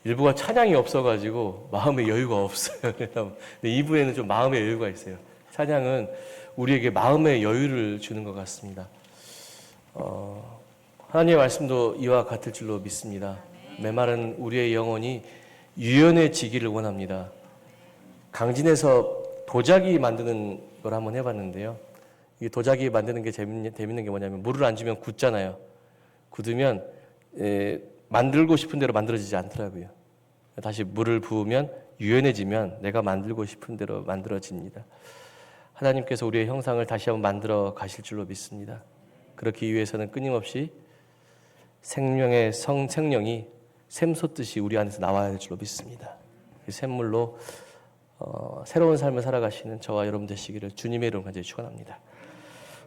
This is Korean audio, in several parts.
일부가 찬양이 없어가지고 마음의 여유가 없어요. 근데 2부에는 좀 마음의 여유가 있어요. 찬양은 우리에게 마음의 여유를 주는 것 같습니다. 하나님의 말씀도 이와 같을 줄로 믿습니다. 메마른 우리의 영혼이 유연해지기를 원합니다. 강진에서 도자기 만드는 걸 한번 해봤는데요. 이 도자기 만드는 게 재밌는 게 뭐냐면 물을 안 주면 굳잖아요. 굳으면 만들고 싶은 대로 만들어지지 않더라고요. 다시 물을 부으면 유연해지면 내가 만들고 싶은 대로 만들어집니다. 하나님께서 우리의 형상을 다시 한번 만들어 가실 줄로 믿습니다. 그렇기 위해서는 끊임없이 생명의 생령이 샘솟듯이 우리 안에서 나와야 할 줄로 믿습니다. 그 샘물로 새로운 삶을 살아가시는 저와 여러분 되시기를 주님의 이름으로 간절히 축원합니다.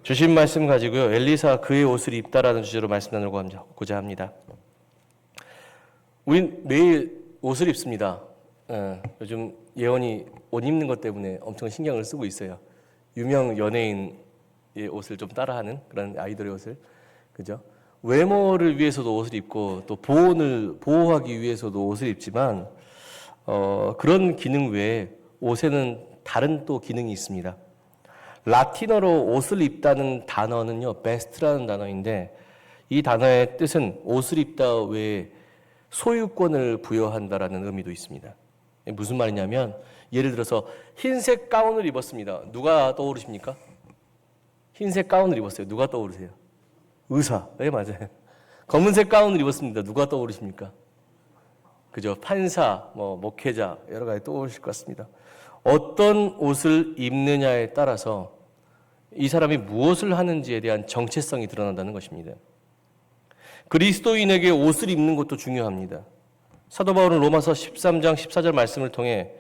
주신 말씀 가지고요. 엘리사가 그의 옷을 입다라는 주제로 말씀 나누고자 합니다. 우린 매일 옷을 입습니다. 요즘 예원이 옷 입는 것 때문에 엄청 신경을 쓰고 있어요. 유명 연예인의 옷을 좀 따라하는 그런 아이돌의 옷을, 그죠? 외모를 위해서도 옷을 입고 또 보호하기 위해서도 옷을 입지만 그런 기능 외에 옷에는 다른 또 기능이 있습니다. 라틴어로 옷을 입다는 단어는요, 베스트라는 단어인데 이 단어의 뜻은 옷을 입다 외에 소유권을 부여한다라는 의미도 있습니다. 무슨 말이냐면 예를 들어서 흰색 가운을 입었습니다. 누가 떠오르십니까? 흰색 가운을 입었어요. 누가 떠오르세요? 의사. 네, 맞아요. 검은색 가운을 입었습니다. 누가 떠오르십니까? 그죠? 판사, 목회자 여러 가지 떠오르실 것 같습니다. 어떤 옷을 입느냐에 따라서 이 사람이 무엇을 하는지에 대한 정체성이 드러난다는 것입니다. 그리스도인에게 옷을 입는 것도 중요합니다. 사도 바울은 로마서 13장 14절 말씀을 통해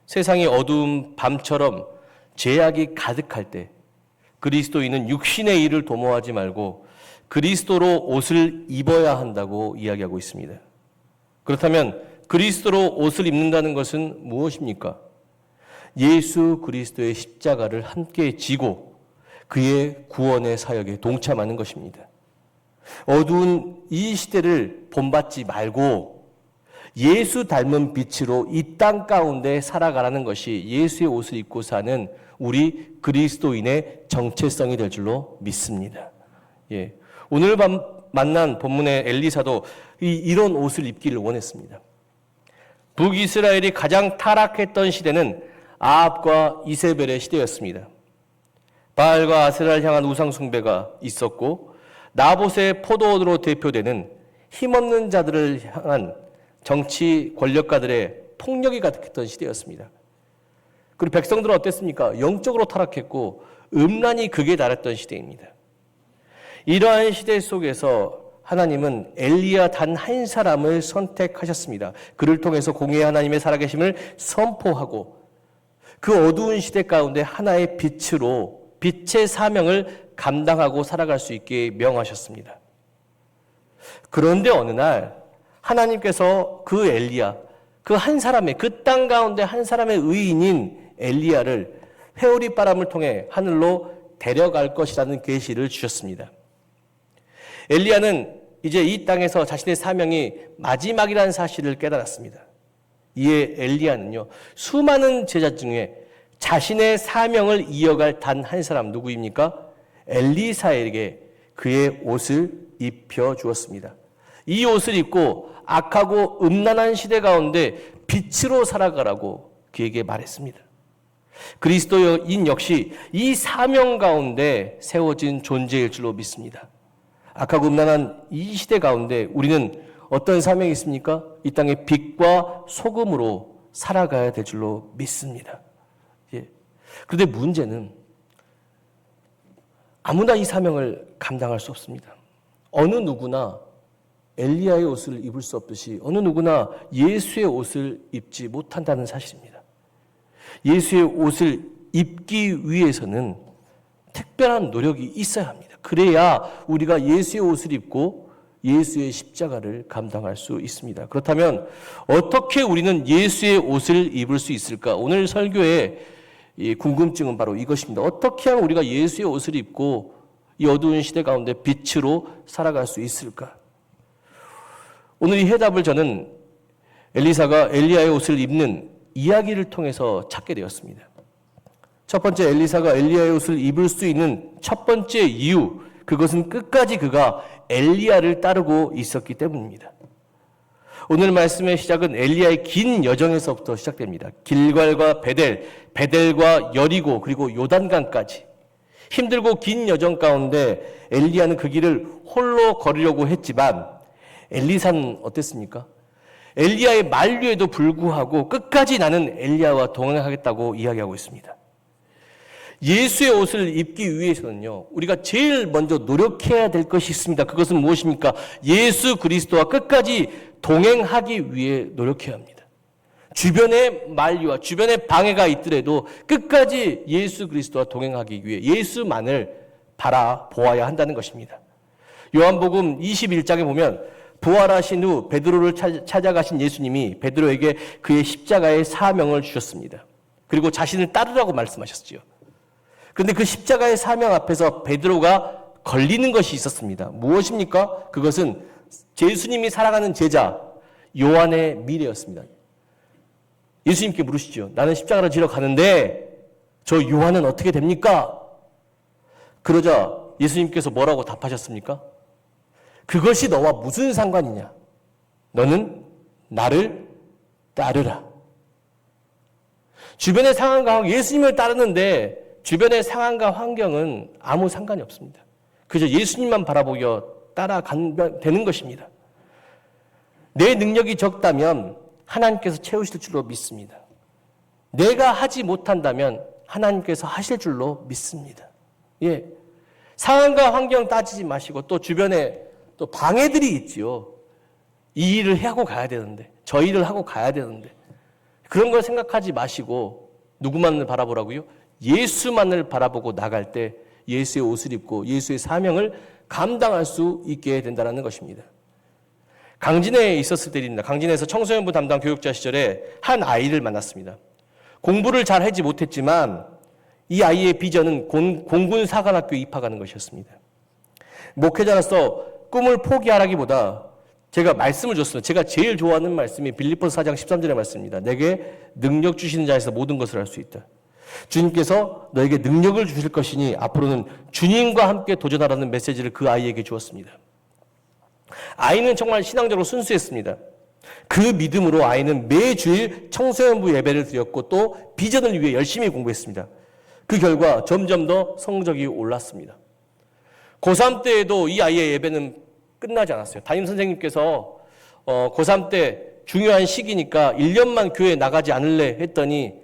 세상이 어두운 밤처럼 죄악이 가득할 때 그리스도인은 육신의 일을 도모하지 말고 그리스도로 옷을 입어야 한다고 이야기하고 있습니다. 그렇다면 그리스도로 옷을 입는다는 것은 무엇입니까? 예수 그리스도의 십자가를 함께 지고 그의 구원의 사역에 동참하는 것입니다. 어두운 이 시대를 본받지 말고 예수 닮은 빛으로 이 땅 가운데 살아가라는 것이 예수의 옷을 입고 사는 우리 그리스도인의 정체성이 될 줄로 믿습니다. 예. 오늘 만난 본문의 엘리사도 이런 옷을 입기를 원했습니다. 북이스라엘이 가장 타락했던 시대는 아합과 이세벨의 시대였습니다. 바알과 아세라를 향한 우상 숭배가 있었고 나봇의 포도원으로 대표되는 힘없는 자들을 향한 정치 권력가들의 폭력이 가득했던 시대였습니다. 그리고 백성들은 어땠습니까? 영적으로 타락했고 음란이 극에 달했던 시대입니다. 이러한 시대 속에서 하나님은 엘리야 단 한 사람을 선택하셨습니다. 그를 통해서 공의의 하나님의 살아계심을 선포하고 그 어두운 시대 가운데 하나의 빛으로 빛의 사명을 감당하고 살아갈 수 있게 명하셨습니다. 그런데 어느 날 하나님께서 그 엘리야, 그 한 사람의, 그 땅 가운데 한 사람의 의인인 엘리야를 회오리 바람을 통해 하늘로 데려갈 것이라는 계시를 주셨습니다. 엘리야는 이제 이 땅에서 자신의 사명이 마지막이라는 사실을 깨달았습니다. 이에 엘리야는요, 수많은 제자 중에 자신의 사명을 이어갈 단 한 사람 누구입니까? 엘리사에게 그의 옷을 입혀 주었습니다. 이 옷을 입고 악하고 음란한 시대 가운데 빛으로 살아가라고 그에게 말했습니다. 그리스도인 역시 이 사명 가운데 세워진 존재일 줄로 믿습니다. 악하고 음란한 이 시대 가운데 우리는 어떤 사명이 있습니까? 이 땅의 빛과 소금으로 살아가야 될 줄로 믿습니다. 예. 그런데 문제는 아무나 이 사명을 감당할 수 없습니다. 어느 누구나 엘리야의 옷을 입을 수 없듯이 어느 누구나 예수의 옷을 입지 못한다는 사실입니다. 예수의 옷을 입기 위해서는 특별한 노력이 있어야 합니다. 그래야 우리가 예수의 옷을 입고 예수의 십자가를 감당할 수 있습니다. 그렇다면 어떻게 우리는 예수의 옷을 입을 수 있을까? 오늘 설교의 궁금증은 바로 이것입니다. 어떻게 하면 우리가 예수의 옷을 입고 이 어두운 시대 가운데 빛으로 살아갈 수 있을까? 오늘 이 해답을 저는 엘리사가 엘리야의 옷을 입는 이야기를 통해서 찾게 되었습니다. 첫 번째, 엘리사가 엘리야의 옷을 입을 수 있는 첫 번째 이유, 그것은 끝까지 그가 엘리야를 따르고 있었기 때문입니다. 오늘 말씀의 시작은 엘리야의 긴 여정에서부터 시작됩니다. 길갈과 베델, 베델과 여리고, 그리고 요단강까지 힘들고 긴 여정 가운데 엘리야는 그 길을 홀로 걸으려고 했지만 엘리사는 어땠습니까? 엘리야의 만류에도 불구하고 끝까지 나는 엘리야와 동행하겠다고 이야기하고 있습니다. 예수의 옷을 입기 위해서는요, 우리가 제일 먼저 노력해야 될 것이 있습니다. 그것은 무엇입니까? 예수 그리스도와 끝까지 동행하기 위해 노력해야 합니다. 주변의 만류와 주변의 방해가 있더라도 끝까지 예수 그리스도와 동행하기 위해 예수만을 바라보아야 한다는 것입니다. 요한복음 21장에 보면 부활하신 후 베드로를 찾아가신 예수님이 베드로에게 그의 십자가의 사명을 주셨습니다. 그리고 자신을 따르라고 말씀하셨지요. 그런데 그 십자가의 사명 앞에서 베드로가 걸리는 것이 있었습니다. 무엇입니까? 그것은 예수님이 사랑하는 제자 요한의 미래였습니다. 예수님께 물으시죠. 나는 십자가를 지러 가는데 저 요한은 어떻게 됩니까? 그러자 예수님께서 뭐라고 답하셨습니까? 그것이 너와 무슨 상관이냐? 너는 나를 따르라. 주변의 상황과 예수님을 따르는데 주변의 상황과 환경은 아무 상관이 없습니다. 그저 예수님만 바라보며 따라가면 되는 것입니다. 내 능력이 적다면 하나님께서 채우실 줄로 믿습니다. 내가 하지 못한다면 하나님께서 하실 줄로 믿습니다. 예. 상황과 환경 따지지 마시고 또 주변에 또 방해들이 있지요. 이 일을 하고 가야 되는데, 저 일을 하고 가야 되는데, 그런 걸 생각하지 마시고 누구만을 바라보라고요? 예수만을 바라보고 나갈 때 예수의 옷을 입고 예수의 사명을 감당할 수 있게 된다는 것입니다. 강진에 있었을 때입니다. 강진에서 청소년부 담당 교육자 시절에 한 아이를 만났습니다. 공부를 잘 하지 못했지만 이 아이의 비전은 공군사관학교에 입학하는 것이었습니다. 목회자로서 꿈을 포기하라기보다 제가 말씀을 줬습니다. 제가 제일 좋아하는 말씀이 빌립보서 4장 13절의 말씀입니다. 내게 능력 주시는 자에서 모든 것을 할 수 있다. 주님께서 너에게 능력을 주실 것이니 앞으로는 주님과 함께 도전하라는 메시지를 그 아이에게 주었습니다. 아이는 정말 신앙적으로 순수했습니다. 그 믿음으로 아이는 매주일 청소년부 예배를 드렸고 또 비전을 위해 열심히 공부했습니다. 그 결과 점점 더 성적이 올랐습니다. 고3 때에도 이 아이의 예배는 끝나지 않았어요. 담임 선생님께서 고3 때 중요한 시기니까 1년만 교회 나가지 않을래 했더니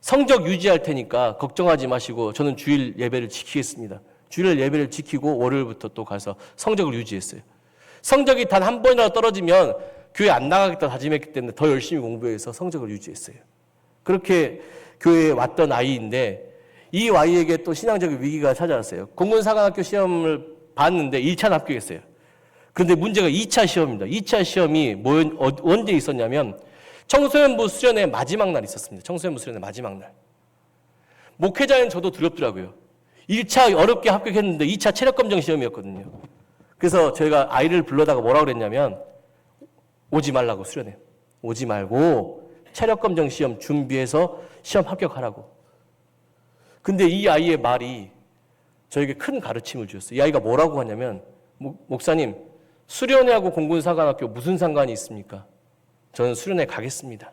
성적 유지할 테니까 걱정하지 마시고 저는 주일 예배를 지키겠습니다. 주일 예배를 지키고 월요일부터 또 가서 성적을 유지했어요. 성적이 단 한 번이라도 떨어지면 교회 안 나가겠다 다짐했기 때문에 더 열심히 공부해서 성적을 유지했어요. 그렇게 교회에 왔던 아이인데 이 아이에게 또 신앙적인 위기가 찾아왔어요. 공군사관학교 시험을 봤는데 1차는 합격했어요. 그런데 문제가 2차 시험입니다. 2차 시험이 언제 있었냐면 청소년부 수련의 마지막 날 있었습니다. 청소년부 수련의 마지막 날. 목회자인 저도 두렵더라고요. 1차 어렵게 합격했는데 2차 체력검정 시험이었거든요. 그래서 저희가 아이를 불러다가 뭐라고 그랬냐면 오지 말라고 수련회. 오지 말고 체력검정 시험 준비해서 시험 합격하라고. 근데 이 아이의 말이 저에게 큰 가르침을 주었어요. 이 아이가 뭐라고 하냐면 목사님 수련회하고 공군사관학교 무슨 상관이 있습니까? 저는 수련회 가겠습니다.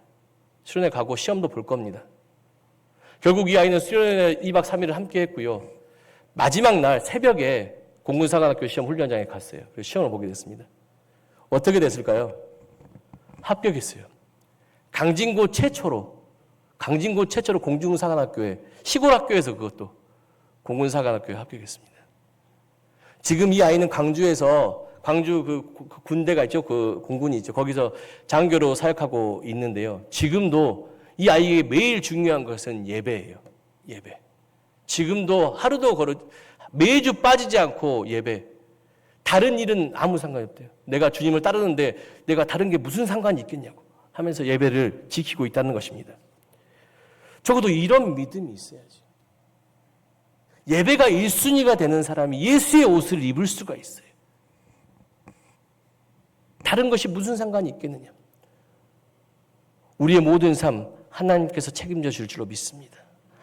수련회 가고 시험도 볼 겁니다. 결국 이 아이는 수련회 2박 3일을 함께 했고요. 마지막 날 새벽에 공군사관학교 시험 훈련장에 갔어요. 그래서 시험을 보게 됐습니다. 어떻게 됐을까요? 합격했어요. 강진고 최초로 공군사관학교에 시골 학교에서 그것도 공군사관학교에 합격했습니다. 지금 이 아이는 광주 그 군대가 있죠. 그 공군이 있죠. 거기서 장교로 사역하고 있는데요. 지금도 이 아이에게 매일 중요한 것은 예배예요. 예배. 지금도 매주 빠지지 않고 예배. 다른 일은 아무 상관이 없대요. 내가 주님을 따르는데 내가 다른 게 무슨 상관이 있겠냐고 하면서 예배를 지키고 있다는 것입니다. 적어도 이런 믿음이 있어야지. 예배가 1순위가 되는 사람이 예수의 옷을 입을 수가 있어요. 다른 것이 무슨 상관이 있겠느냐. 우리의 모든 삶 하나님께서 책임져 줄 줄로 믿습니다.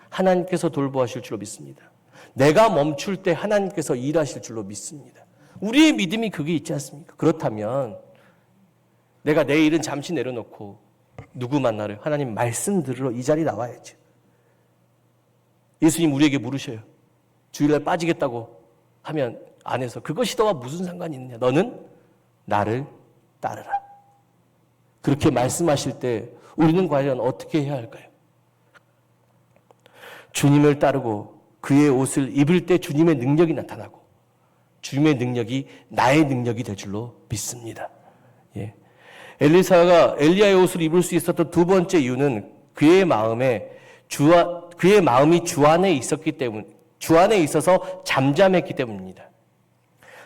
하나님께서 돌보아줄 줄로 믿습니다. 내가 멈출 때 하나님께서 일하실 줄로 믿습니다. 우리의 믿음이 그게 있지 않습니까? 그렇다면 내가 내 일은 잠시 내려놓고 누구 만나러? 하나님 말씀 들으러 이 자리 나와야죠. 예수님 우리에게 물으셔요. 주일날 빠지겠다고 하면 안에서 그것이 너와 무슨 상관이 있느냐? 너는 나를 따르라. 그렇게 말씀하실 때 우리는 과연 어떻게 해야 할까요? 주님을 따르고 그의 옷을 입을 때 주님의 능력이 나타나고 주님의 능력이 나의 능력이 될 줄로 믿습니다. 예. 엘리사가 엘리야의 옷을 입을 수 있었던 두 번째 이유는 그의 마음이 주 안에 있었기 때문, 주 안에 있어서 잠잠했기 때문입니다.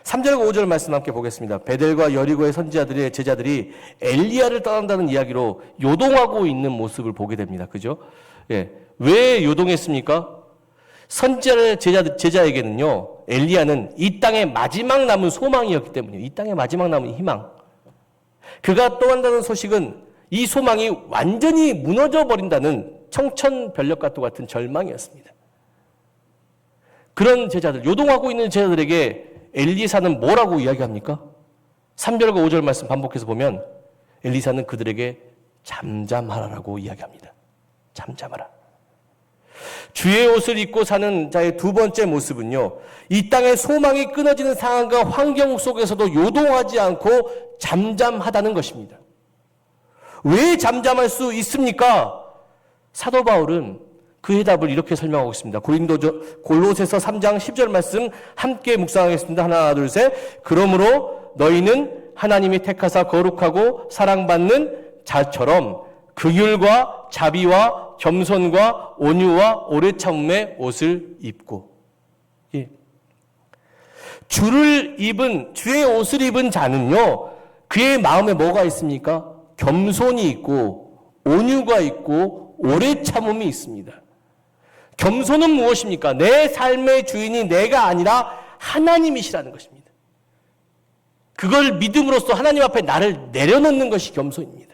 3절과 5절 말씀 함께 보겠습니다. 베델과 여리고의 선지자들의 제자들이 엘리야를 떠난다는 이야기로 요동하고 있는 모습을 보게 됩니다. 그죠? 예. 왜 요동했습니까? 선지자의 제자에게는요, 엘리야는 이 땅의 마지막 남은 소망이었기 때문이에요. 이 땅의 마지막 남은 희망. 그가 떠난다는 소식은 이 소망이 완전히 무너져 버린다는 청천벽력과 같은 절망이었습니다. 그런 제자들, 요동하고 있는 제자들에게 엘리사는 뭐라고 이야기합니까? 3절과 5절 말씀 반복해서 보면 엘리사는 그들에게 잠잠하라라고 이야기합니다. 잠잠하라. 주의 옷을 입고 사는 자의 두 번째 모습은요, 이 땅의 소망이 끊어지는 상황과 환경 속에서도 요동하지 않고 잠잠하다는 것입니다. 왜 잠잠할 수 있습니까? 사도 바울은 그 해답을 이렇게 설명하고 있습니다. 골로새서 3장 10절 말씀 함께 묵상하겠습니다. 하나, 둘, 셋. 그러므로 너희는 하나님이 택하사 거룩하고 사랑받는 자처럼 긍휼과 자비와 겸손과 온유와 오래 참음의 옷을 입고. 예. 주의 옷을 입은 자는요, 그의 마음에 뭐가 있습니까? 겸손이 있고 온유가 있고 오래 참음이 있습니다. 겸손은 무엇입니까? 내 삶의 주인이 내가 아니라 하나님이시라는 것입니다. 그걸 믿음으로써 하나님 앞에 나를 내려놓는 것이 겸손입니다.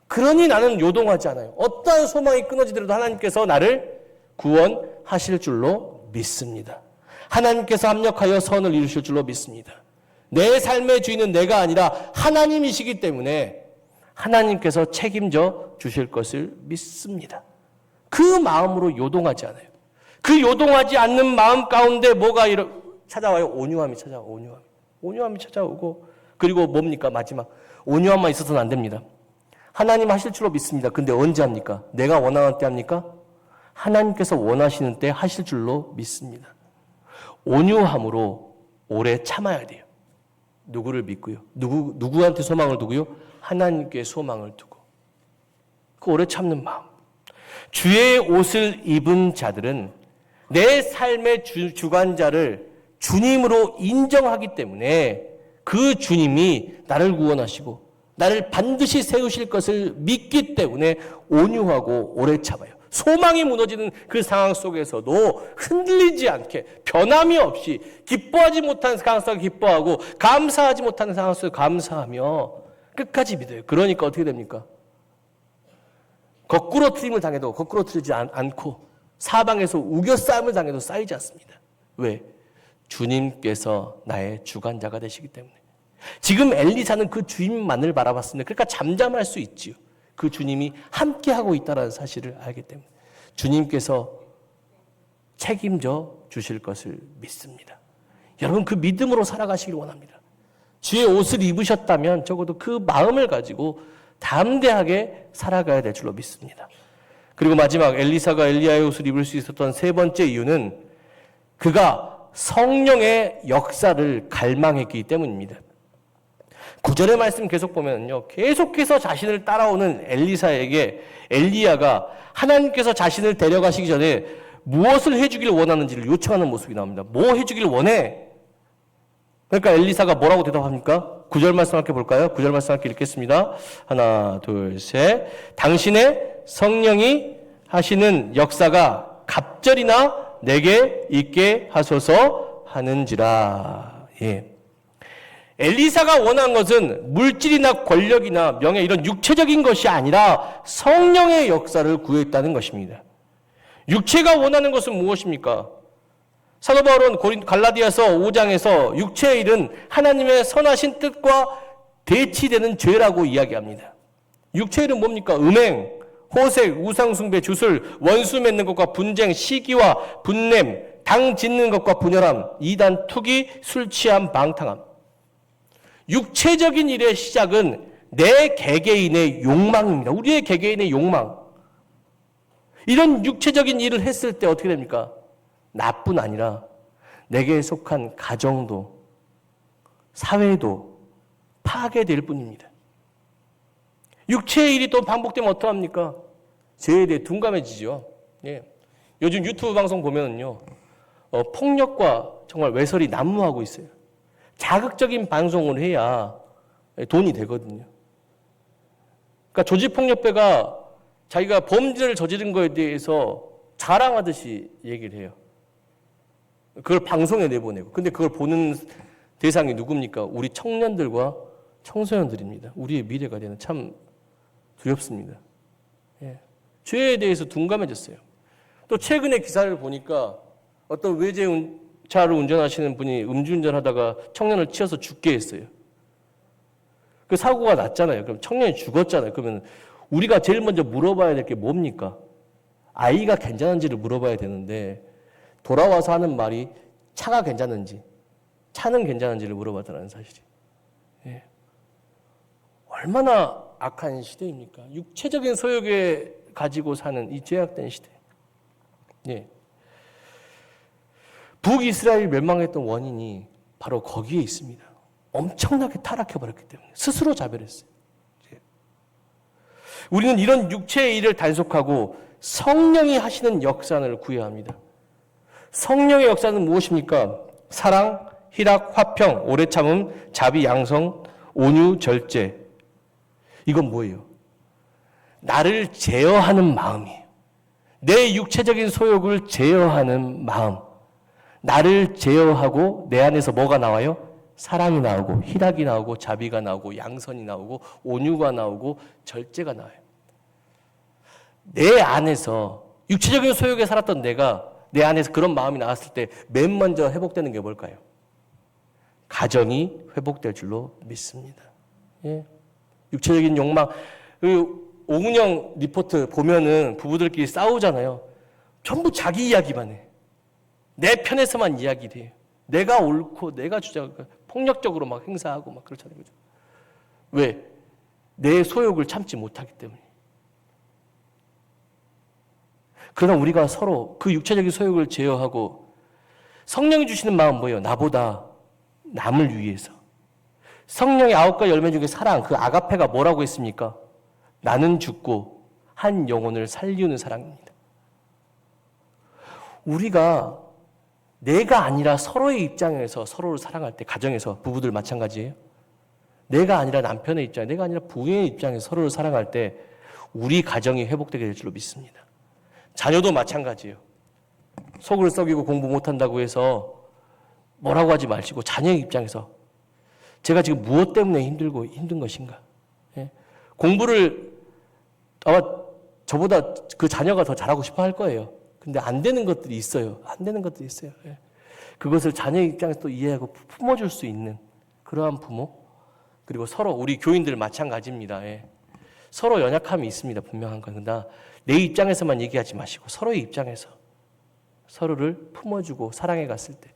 그러니 나는 요동하지 않아요. 어떠한 소망이 끊어지더라도 하나님께서 나를 구원하실 줄로 믿습니다. 하나님께서 합력하여 선을 이루실 줄로 믿습니다. 내 삶의 주인은 내가 아니라 하나님이시기 때문에 하나님께서 책임져 주실 것을 믿습니다. 그 마음으로 요동하지 않아요. 그 요동하지 않는 마음 가운데 뭐가 찾아와요? 온유함이 찾아와요. 온유함이 찾아오고, 그리고 뭡니까? 마지막 온유함만 있어서는 안 됩니다. 하나님 하실 줄로 믿습니다. 근데 언제 합니까? 내가 원하는 때 합니까? 하나님께서 원하시는 때 하실 줄로 믿습니다. 온유함으로 오래 참아야 돼요. 누구를 믿고요? 누구한테 소망을 두고요? 하나님께 소망을 두고. 그 오래 참는 마음. 주의 옷을 입은 자들은 내 삶의 주관자를 주님으로 인정하기 때문에 그 주님이 나를 구원하시고 나를 반드시 세우실 것을 믿기 때문에 온유하고 오래 참아요. 소망이 무너지는 그 상황 속에서도 흔들리지 않게 변함이 없이 기뻐하지 못하는 상황 속에 기뻐하고 감사하지 못하는 상황 속에 감사하며 끝까지 믿어요. 그러니까 어떻게 됩니까? 거꾸로 트림을 당해도 거꾸로 트리지 않고 사방에서 우겨싸움을 당해도 쌓이지 않습니다. 왜? 주님께서 나의 주관자가 되시기 때문에. 지금 엘리사는 그 주님만을 바라봤습니다. 그러니까 잠잠할 수 있지요. 그 주님이 함께하고 있다는 사실을 알기 때문에 주님께서 책임져 주실 것을 믿습니다. 여러분 그 믿음으로 살아가시길 원합니다. 주의 옷을 입으셨다면 적어도 그 마음을 가지고 담대하게 살아가야 될 줄로 믿습니다. 그리고 마지막 엘리사가 엘리야의 옷을 입을 수 있었던 세 번째 이유는 그가 성령의 역사를 갈망했기 때문입니다. 9절의 말씀 계속 보면요, 계속해서 자신을 따라오는 엘리사에게 엘리야가 하나님께서 자신을 데려가시기 전에 무엇을 해주길 원하는지를 요청하는 모습이 나옵니다. 뭐 해주길 원해? 그러니까 엘리사가 뭐라고 대답합니까? 9절 말씀 함께 볼까요? 9절 말씀 함께 읽겠습니다. 하나, 둘, 셋. 당신의 성령이 하시는 역사가 갑절이나 내게 있게 하소서 하는지라. 예. 엘리사가 원한 것은 물질이나 권력이나 명예 이런 육체적인 것이 아니라 성령의 역사를 구했다는 것입니다. 육체가 원하는 것은 무엇입니까? 사도 바울은 갈라디아서 5장에서 육체의 일은 하나님의 선하신 뜻과 대치되는 죄라고 이야기합니다. 육체의 일은 뭡니까? 음행, 호색, 우상숭배, 주술, 원수 맺는 것과 분쟁, 시기와 분냄, 당 짓는 것과 분열함, 이단, 투기, 술 취함, 방탕함. 육체적인 일의 시작은 내 개개인의 욕망입니다. 우리의 개개인의 욕망. 이런 육체적인 일을 했을 때 어떻게 됩니까? 나뿐 아니라 내게 속한 가정도 사회도 파괴될 뿐입니다. 육체의 일이 또 반복되면 어떡합니까? 죄에 대해 둔감해지죠. 예. 요즘 유튜브 방송 보면은요, 폭력과 정말 외설이 난무하고 있어요. 자극적인 방송을 해야 돈이 되거든요. 그러니까 조직폭력배가 자기가 범죄를 저지른 거에 대해서 자랑하듯이 얘기를 해요. 그걸 방송에 내보내고. 근데 그걸 보는 대상이 누굽니까? 우리 청년들과 청소년들입니다. 우리의 미래가 되는 참 두렵습니다. 예. 죄에 대해서 둔감해졌어요. 또 최근에 기사를 보니까 어떤 외제차를 운전하시는 분이 음주운전하다가 청년을 치어서 죽게 했어요. 그 사고가 났잖아요. 그럼 청년이 죽었잖아요. 그러면 우리가 제일 먼저 물어봐야 될 게 뭡니까? 아이가 괜찮은지를 물어봐야 되는데 돌아와서 하는 말이 차가 괜찮은지, 차는 괜찮은지를 물어봤다는 사실이. 예. 얼마나 악한 시대입니까? 육체적인 소욕에 가지고 사는 이 죄악된 시대. 예. 북이스라엘 멸망했던 원인이 바로 거기에 있습니다. 엄청나게 타락해버렸기 때문에 스스로 자멸했어요. 예. 우리는 이런 육체의 일을 단속하고 성령이 하시는 역사를 구해야 합니다. 성령의 역사는 무엇입니까? 사랑, 희락, 화평, 오래 참음, 자비, 양성, 온유, 절제. 이건 뭐예요? 나를 제어하는 마음이에요. 내 육체적인 소욕을 제어하는 마음. 나를 제어하고 내 안에서 뭐가 나와요? 사랑이 나오고 희락이 나오고 자비가 나오고 양선이 나오고 온유가 나오고 절제가 나와요. 내 안에서 육체적인 소욕에 살았던 내가 내 안에서 그런 마음이 나왔을 때 맨 먼저 회복되는 게 뭘까요? 가정이 회복될 줄로 믿습니다. 예. 육체적인 욕망. 오은영 리포트 보면은 부부들끼리 싸우잖아요. 전부 자기 이야기만 해. 내 편에서만 이야기를 해요. 내가 옳고 내가 주장하고 폭력적으로 막 행사하고 막 그렇잖아요. 그죠? 왜? 내 소욕을 참지 못하기 때문에. 그러나 우리가 서로 그 육체적인 소욕을 제어하고 성령이 주시는 마음은 뭐예요? 나보다 남을 위해서. 성령의 9가지 열매 중에 사랑, 그 아가페가 뭐라고 했습니까? 나는 죽고 한 영혼을 살리우는 사랑입니다. 우리가 내가 아니라 서로의 입장에서 서로를 사랑할 때, 가정에서 부부들 마찬가지예요. 내가 아니라 남편의 입장, 내가 아니라 부인의 입장에서 서로를 사랑할 때 우리 가정이 회복되게 될 줄로 믿습니다. 자녀도 마찬가지예요. 속을 썩이고 공부 못한다고 해서 뭐라고 하지 마시고 자녀의 입장에서 제가 지금 무엇 때문에 힘든 것인가. 예? 공부를 아마 저보다 그 자녀가 더 잘하고 싶어 할 거예요. 근데 안 되는 것들이 있어요. 안 되는 것들이 있어요. 예. 그것을 자녀의 입장에서 또 이해하고 품어줄 수 있는 그러한 부모. 그리고 서로 우리 교인들 마찬가지입니다. 예. 서로 연약함이 있습니다. 분명한 건. 그러나 내 입장에서만 얘기하지 마시고 서로의 입장에서 서로를 품어주고 사랑해 갔을 때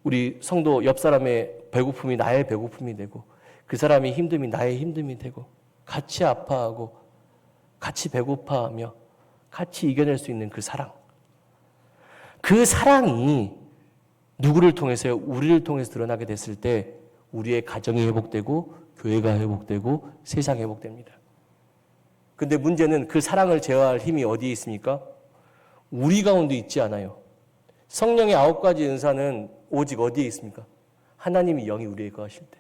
우리 성도 옆 사람의 배고픔이 나의 배고픔이 되고 그 사람의 힘듦이 나의 힘듦이 되고 같이 아파하고 같이 배고파하며 같이 이겨낼 수 있는 그 사랑. 그 사랑이 누구를 통해서요? 우리를 통해서 드러나게 됐을 때 우리의 가정이 회복되고 교회가 회복되고 세상이 회복됩니다. 근데 문제는 그 사랑을 제어할 힘이 어디에 있습니까? 우리 가운데 있지 않아요. 성령의 9가지 은사는 오직 어디에 있습니까? 하나님이 영이 우리에게 거하실 때.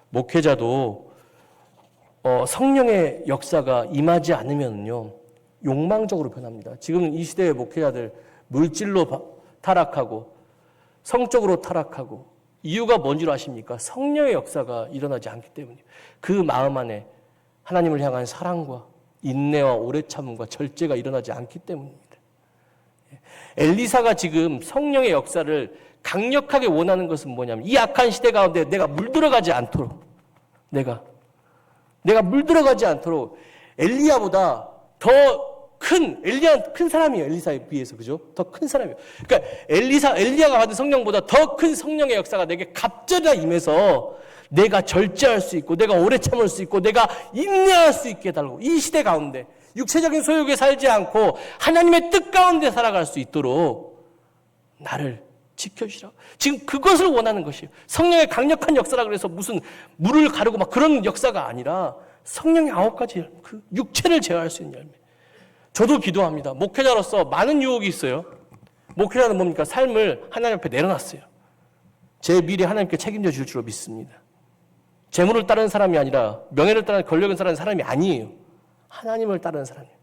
목회자도 성령의 역사가 임하지 않으면요 욕망적으로 변합니다. 지금 이 시대의 목회자들 물질로 타락하고 성적으로 타락하고 이유가 뭔 줄 아십니까? 성령의 역사가 일어나지 않기 때문이에요. 그 마음 안에 하나님을 향한 사랑과 인내와 오래 참음과 절제가 일어나지 않기 때문입니다. 엘리사가 지금 성령의 역사를 강력하게 원하는 것은 뭐냐면 이 악한 시대 가운데 내가 물들어가지 않도록 내가 물들어가지 않도록 엘리야보다 엘리야는 큰 사람이에요. 엘리사에 비해서. 그죠? 더 큰 사람이에요. 그러니까 엘리야가 받은 성령보다 더 큰 성령의 역사가 내게 갑절이라 임해서 내가 절제할 수 있고 내가 오래 참을 수 있고 내가 인내할 수 있게 해달라고. 이 시대 가운데 육체적인 소욕에 살지 않고 하나님의 뜻 가운데 살아갈 수 있도록 나를 지켜주시라고. 지금 그것을 원하는 것이에요. 성령의 강력한 역사라 그래서 무슨 물을 가르고 막 그런 역사가 아니라 성령의 9가지 열매, 그 육체를 제어할 수 있는 열매. 저도 기도합니다. 목회자로서 많은 유혹이 있어요. 목회자는 뭡니까? 삶을 하나님 앞에 내려놨어요. 제 미래 하나님께 책임져 줄 줄로 믿습니다. 재물을 따르는 사람이 아니라 명예를 따르는 권력을 따르는 사람이 아니에요. 하나님을 따르는 사람이에요.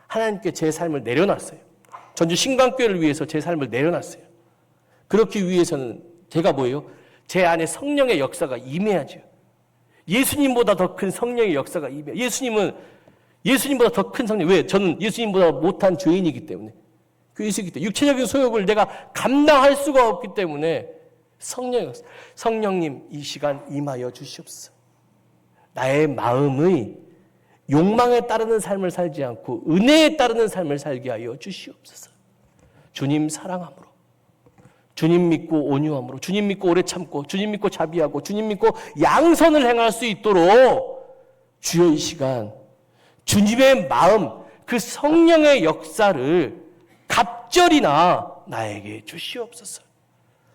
하나님께 제 삶을 내려놨어요. 전주 신강교회를 위해서 제 삶을 내려놨어요. 그렇기 위해서는 제가 뭐예요? 제 안에 성령의 역사가 임해야죠. 예수님보다 더 큰 성령의 역사가 임해요. 예수님보다 더 큰 성령. 왜? 저는 예수님보다 못한 죄인이기 때문에. 교회이기 때문에. 육체적인 소욕을 내가 감당할 수가 없기 때문에 성령님 이 시간 임하여 주시옵소서. 나의 마음의 욕망에 따르는 삶을 살지 않고 은혜에 따르는 삶을 살게 하여 주시옵소서. 주님 사랑함으로, 주님 믿고 온유함으로, 주님 믿고 오래 참고, 주님 믿고 자비하고, 주님 믿고 양선을 행할 수 있도록 주여 이 시간 주님의 마음, 그 성령의 역사를 갑절이나 나에게 주시옵소서.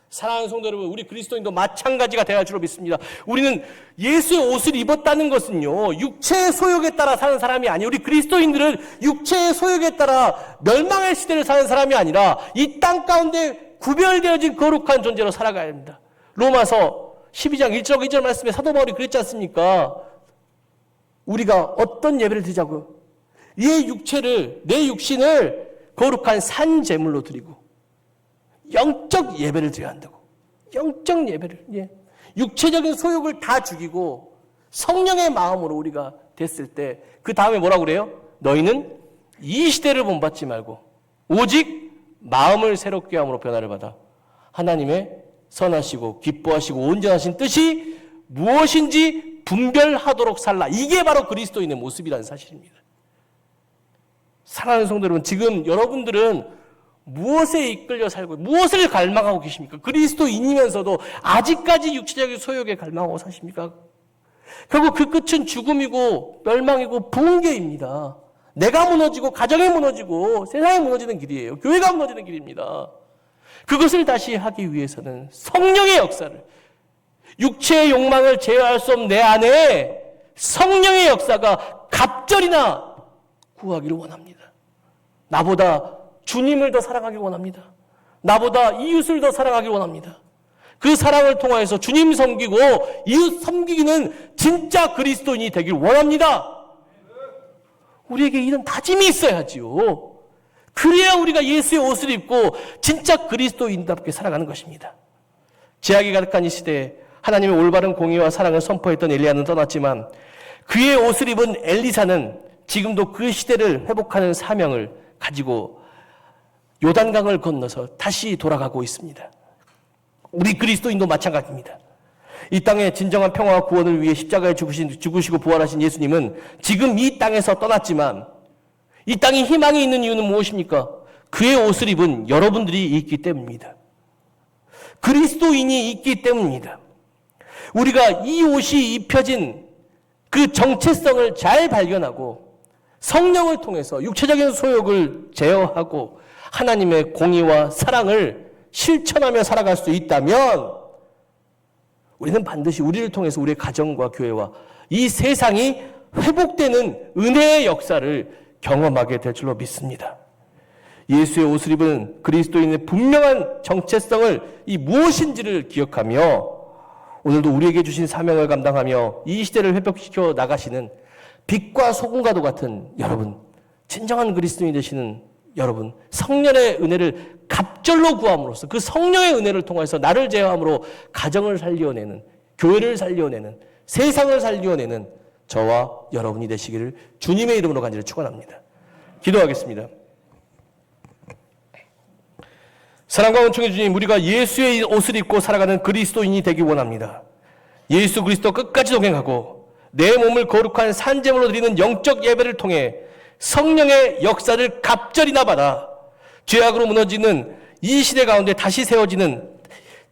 사랑하는 성도 여러분, 우리 그리스도인도 마찬가지가 되어야 줄로 믿습니다. 우리는 예수의 옷을 입었다는 것은요, 육체의 소욕에 따라 사는 사람이 아니에요. 우리 그리스도인들은 육체의 소욕에 따라 멸망의 시대를 사는 사람이 아니라 이 땅 가운데 구별되어진 거룩한 존재로 살아가야 합니다. 로마서 12장 1절 2절 말씀에 사도 바울이 그랬지 않습니까? 우리가 어떤 예배를 드리자고요? 내 육신을 거룩한 산 제물로 드리고 영적 예배를 드려야 한다고. 영적 예배를. 예. 육체적인 소욕을 다 죽이고 성령의 마음으로 우리가 됐을 때 그 다음에 뭐라고 그래요? 너희는 이 시대를 본받지 말고 오직 마음을 새롭게 함으로 변화를 받아 하나님의 선하시고 기뻐하시고 온전하신 뜻이 무엇인지 분별하도록 살라. 이게 바로 그리스도인의 모습이라는 사실입니다. 사랑하는 성도 여러분, 지금 여러분들은 무엇에 이끌려 살고 무엇을 갈망하고 계십니까? 그리스도인이면서도 아직까지 육체적인 소욕에 갈망하고 사십니까? 결국 그 끝은 죽음이고 멸망이고 붕괴입니다. 내가 무너지고 가정이 무너지고 세상이 무너지는 길이에요. 교회가 무너지는 길입니다. 그것을 다시 하기 위해서는 성령의 역사를, 육체의 욕망을 제어할 수 없는 내 안에 성령의 역사가 갑절이나 구하기를 원합니다. 나보다 주님을 더 사랑하길 원합니다. 나보다 이웃을 더 사랑하길 원합니다. 그 사랑을 통하여서 주님 섬기고 이웃 섬기기는 진짜 그리스도인이 되길 원합니다. 우리에게 이런 다짐이 있어야지요. 그래야 우리가 예수의 옷을 입고 진짜 그리스도인답게 살아가는 것입니다. 죄악이 가득한 이 시대에 하나님의 올바른 공의와 사랑을 선포했던 엘리야는 떠났지만 그의 옷을 입은 엘리사는 지금도 그 시대를 회복하는 사명을 가지고 요단강을 건너서 다시 돌아가고 있습니다. 우리 그리스도인도 마찬가지입니다. 이 땅의 진정한 평화와 구원을 위해 십자가에 죽으시고 부활하신 예수님은 지금 이 땅에서 떠났지만 이 땅에 희망이 있는 이유는 무엇입니까? 그의 옷을 입은 여러분들이 있기 때문입니다. 그리스도인이 있기 때문입니다. 우리가 이 옷이 입혀진 그 정체성을 잘 발견하고 성령을 통해서 육체적인 소욕을 제어하고 하나님의 공의와 사랑을 실천하며 살아갈 수 있다면 우리는 반드시 우리를 통해서 우리의 가정과 교회와 이 세상이 회복되는 은혜의 역사를 경험하게 될 줄로 믿습니다. 예수의 옷을 입은 그리스도인의 분명한 정체성을 이 무엇인지를 기억하며 오늘도 우리에게 주신 사명을 감당하며 이 시대를 회복시켜 나가시는 빛과 소금과도 같은 여러분, 진정한 그리스도인이 되시는 여러분, 성령의 은혜를 갑절로 구함으로써 그 성령의 은혜를 통해서 나를 제어함으로 가정을 살려내는, 교회를 살려내는, 세상을 살려내는 저와 여러분이 되시기를 주님의 이름으로 간절히 축원합니다. 기도하겠습니다. 사랑과 은총의 주님, 우리가 예수의 옷을 입고 살아가는 그리스도인이 되기 원합니다. 예수 그리스도 끝까지 동행하고 내 몸을 거룩한 산제물로 드리는 영적 예배를 통해 성령의 역사를 갑절이나 받아 죄악으로 무너지는 이 시대 가운데 다시 세워지는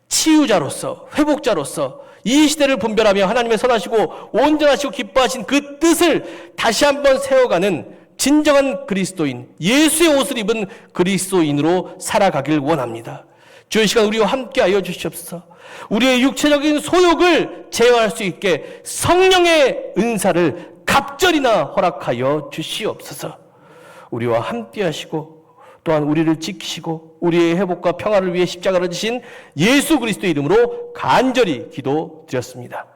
치유자로서, 회복자로서 이 시대를 분별하며 하나님의 선하시고 온전하시고 기뻐하신 그 뜻을 다시 한번 세워가는 진정한 그리스도인, 예수의 옷을 입은 그리스도인으로 살아가길 원합니다. 주의 시간 우리와 함께하여 주시옵소서. 우리의 육체적인 소욕을 제어할 수 있게 성령의 은사를 갑절이나 허락하여 주시옵소서. 우리와 함께하시고 또한 우리를 지키시고 우리의 회복과 평화를 위해 십자가를 지신 예수 그리스도의 이름으로 간절히 기도드렸습니다.